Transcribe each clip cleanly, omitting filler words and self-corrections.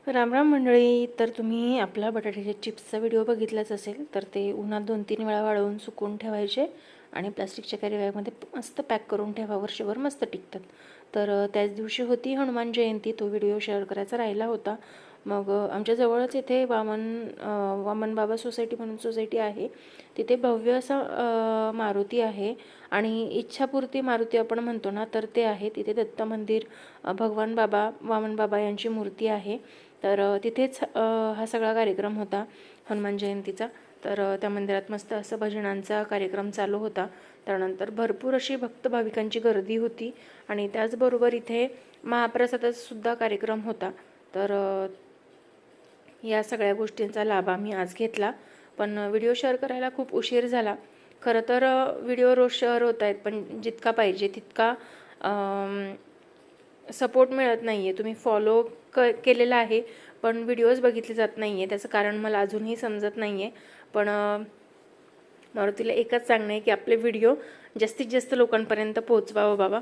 राम राम मंडळी. तर तुम्ही आपला बटाट्याच्या चिप्सचा व्हिडिओ बघितलाच असेल. तर ते उन्हात 2-3 वेळा वाळवून सुकवून ठेवायचे आणि प्लास्टिकच्या कॅरी बॅगमध्ये मस्त पॅक करून ठेवा, वर्षभर मस्त टिकतात. तर त्याच दिवशी होती हनुमान जयंती. तो व्हिडिओ शेअर करायचा राहिला होता. मग आमच्या जवळच इथे वामन बाबा सोसायटी म्हणून सोसायटी आहे. तिथे भव्य असा मारुती आहे आणि इच्छापूर्ती मारुती आपण म्हणतो ना, तर ते आहे. तिथे दत्त मंदिर, भगवान बाबा वामन बाबा यांची मूर्ती आहे. तर तिथेच हा सगळा कार्यक्रम होता हनुमान जयंतीचा. तर त्या मंदिरात मस्त असं भजनांचा कार्यक्रम चालू होता. त्यानंतर भरपूर अशी भक्त भाविकांची गर्दी होती आणि त्याचबरोबर इथे महाप्रसादाचा सुद्धा कार्यक्रम होता. तर या सगळ्या गोष्टींचा लाभ आम्ही आज घेतला. पण व्हिडिओ शेअर करायला खूप उशीर झाला. खरं तर व्हिडिओ रोज शेअर होत आहेत, पण जितका पाहिजे तितका सपोर्ट मिळत नाही आहे. तुम्ही फॉलो केलेला आहे, पण व्हिडिओज बघितले जात नाही आहे. त्याचं कारण मला अजूनही समजत नाही आहे. पण मारुतीला एकच सांगणं आहे की आपले व्हिडिओ जास्तीत जास्त लोकांपर्यंत पोहोचवावं बाबा.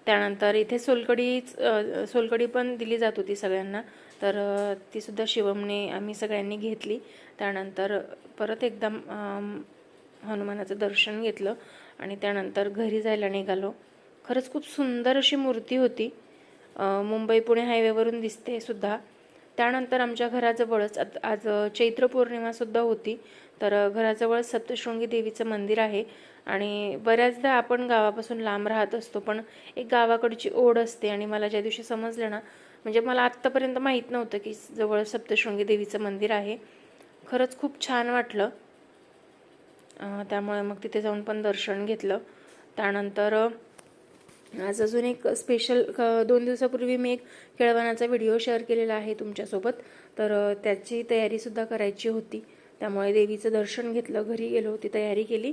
त्यानंतर इथे सोलकडी पण दिली जात होती सगळ्यांना. तर तीसुद्धा शिवमने आम्ही सगळ्यांनी घेतली. त्यानंतर परत एकदा हनुमानाचं दर्शन घेतलं आणि त्यानंतर घरी जायला निघालो. खरंच खूप सुंदर अशी मूर्ती होती. मुंबई पुणे हायवेवरून दिसते सुद्धा. त्यानंतर आमच्या घराजवळच आज चैत्र पौर्णिमासुद्धा होती. तर घराजवळच सप्तशृंगी देवीचं मंदिर आहे आणि बऱ्याचदा आपण गावापासून लांब राहत असतो, पण एक गावाकडची ओढ असते. आणि मला ज्या दिवशी समजलं ना, म्हणजे मला आत्तापर्यंत माहीत नव्हतं की जवळ सप्तशृंगी देवीचं मंदिर आहे. खरंच खूप छान वाटलं. त्यामुळे मग तिथे जाऊन पण दर्शन घेतलं. त्यानंतर आज अजून एक स्पेशल 2 दिवसापूर्वी मी एक केळवणाचा व्हिडिओ शेअर केलेला आहे तुमच्यासोबत. तर त्याची तयारीसुद्धा करायची होती. त्यामुळे देवीचं दर्शन घेतलं, घरी गेलो, ती तयारी केली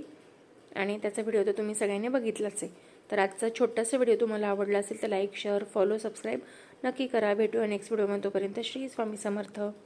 आणि त्याचा व्हिडिओ तर तुम्ही सगळ्यांनी बघितलाच आहे. तर आजचा छोटासा व्हिडिओ तुम्हाला आवडला असेल तर लाईक, शेअर, फॉलो, सबस्क्राईब नक्की करा. भेटूया नेक्स्ट व्हिडिओमध्ये. तोपर्यंत श्री स्वामी समर्थ.